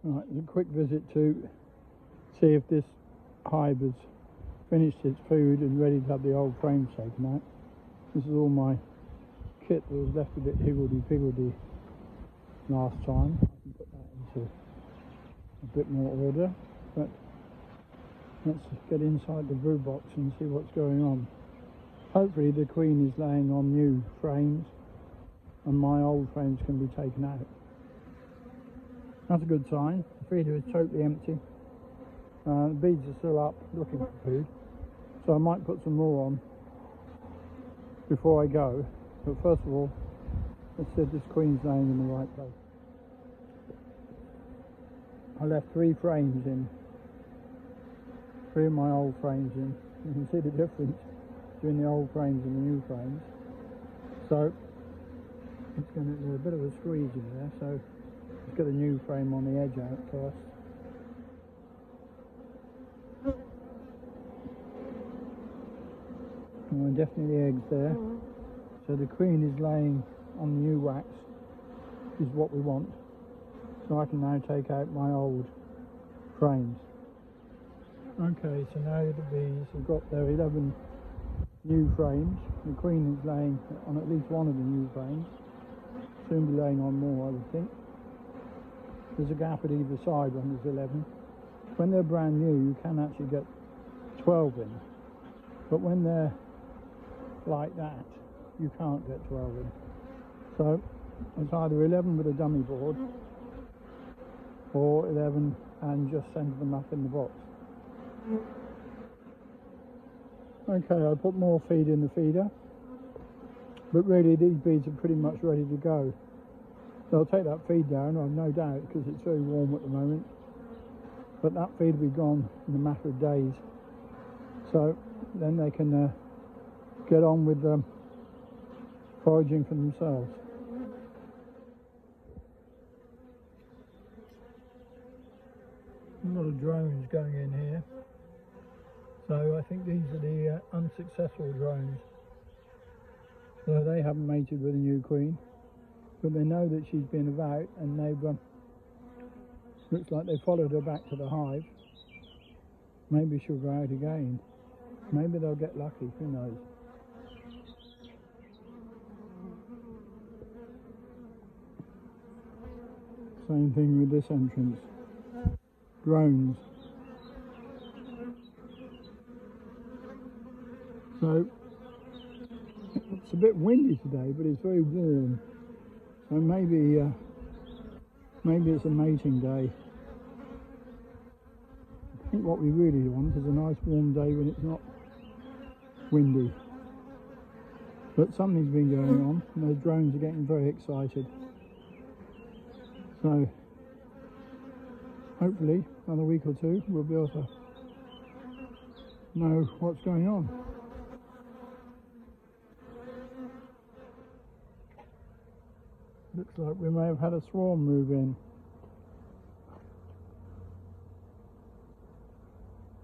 Right, a quick visit to see if this hive has finished its food and ready to have the old frames taken out. This is all my kit that was left a bit higgledy-piggledy last time. I can put that into a bit more order, but let's get inside the brew box and see what's going on. Hopefully the queen is laying on new frames and my old frames can be taken out. That's a good sign. The feeder is totally empty. The bees are still up looking for food, so I might put some more on before I go. But first of all, let's see if this queen's laying in the right place. I left 3 frames in, 3 of my old frames in. You can see the difference between the old frames and the new frames. So it's going to be a bit of a squeeze in there, so let's get a new frame on the edge out first. And definitely the eggs there. So the queen is laying on the new wax, which is what we want. So I can now take out my old frames. Okay, so now the bees have got their 11 new frames. The queen is laying on at least one of the new frames. Soon be laying on more, I would think. There's a gap at either side when there's 11. When they're brand new, you can actually get 12 in. But when they're like that, you can't get 12 in. So it's either 11 with a dummy board or 11 and just send them up in the box. Okay, I put more feed in the feeder, but really these bees are pretty much ready to go. They'll take that feed down, I've no doubt, because it's very warm at the moment, but that feed will be gone in a matter of days. So then they can get on with foraging for themselves. A lot of drones going in here. So I think these are the unsuccessful drones. So they haven't mated with a new queen, but they know that she's been about, and they've looks like they followed her back to the hive. Maybe she'll go out again. Maybe they'll get lucky, who knows. Same thing with this entrance. Drones. So it's a bit windy today, but it's very warm. So maybe it's a mating day. I think what we really want is a nice warm day when it's not windy. But something's been going on, and those drones are getting very excited. So hopefully, another week or two, we'll be able to know what's going on. Looks like we may have had a swarm move in.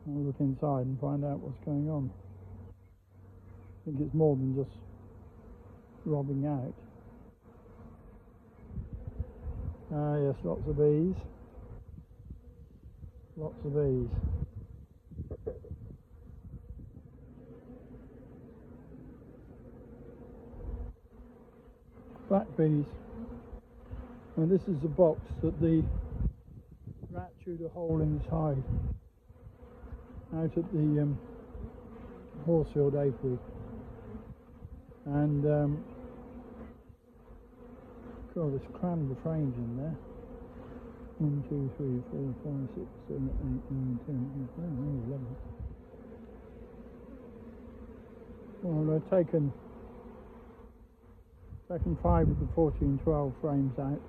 I'll look inside and find out what's going on. I think it's more than just robbing out. Ah yes, lots of bees. Lots of bees. Black bees. And this is the box that the rat chewed a hole in his hide out at the Horsfield apiary. And God, there's crammed the frames in there. 1, 2, 3, 4, 5, 6, 7, 8, 9, 10, 11. Well, I've taken 5 of the 14, 12 frames out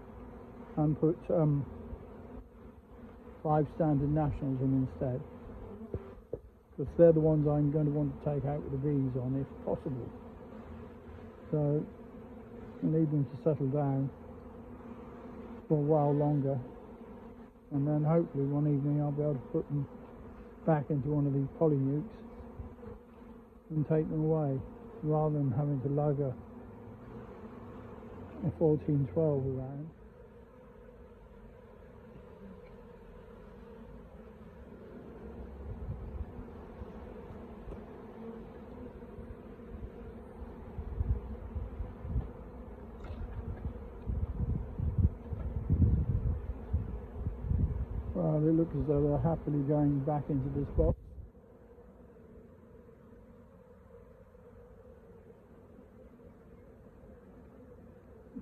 and put 5 standard nationals in instead, because they're the ones I'm going to want to take out with the bees on if possible. So I'll leave them to settle down for a while longer, and then hopefully one evening I'll be able to put them back into one of these polynukes and take them away, rather than having to lug a 14, 12 around. Well, they look as though they're happily going back into this box.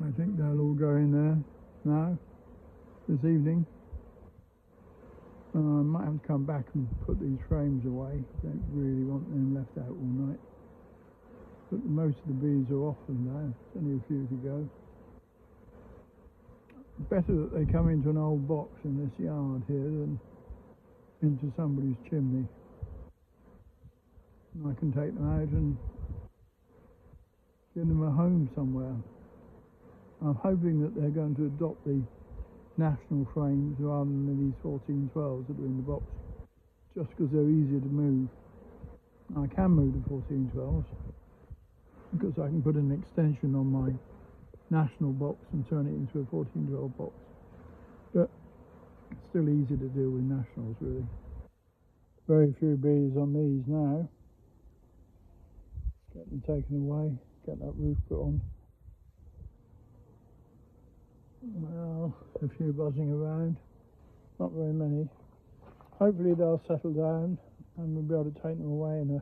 I think they'll all go in there now, this evening. And I might have to come back and put these frames away. Don't really want them left out all night. But most of the bees are off them now. There's only a few to go. Better that they come into an old box in this yard here than into somebody's chimney. And I can take them out and give them a home somewhere. I'm hoping that they're going to adopt the national frames rather than these 1412s that are in the box, just because they're easier to move. I can move the 1412s because I can put an extension on my national box and turn it into a 1412 box, but it's still easy to deal with nationals really. Very few bees on these now. Let's get them taken away, get that roof put on. Well, a few buzzing around, not very many. Hopefully they'll settle down and we'll be able to take them away in a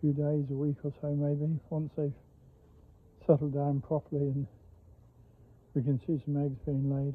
few days, a week or so maybe, once they've settled down properly and we can see some eggs being laid.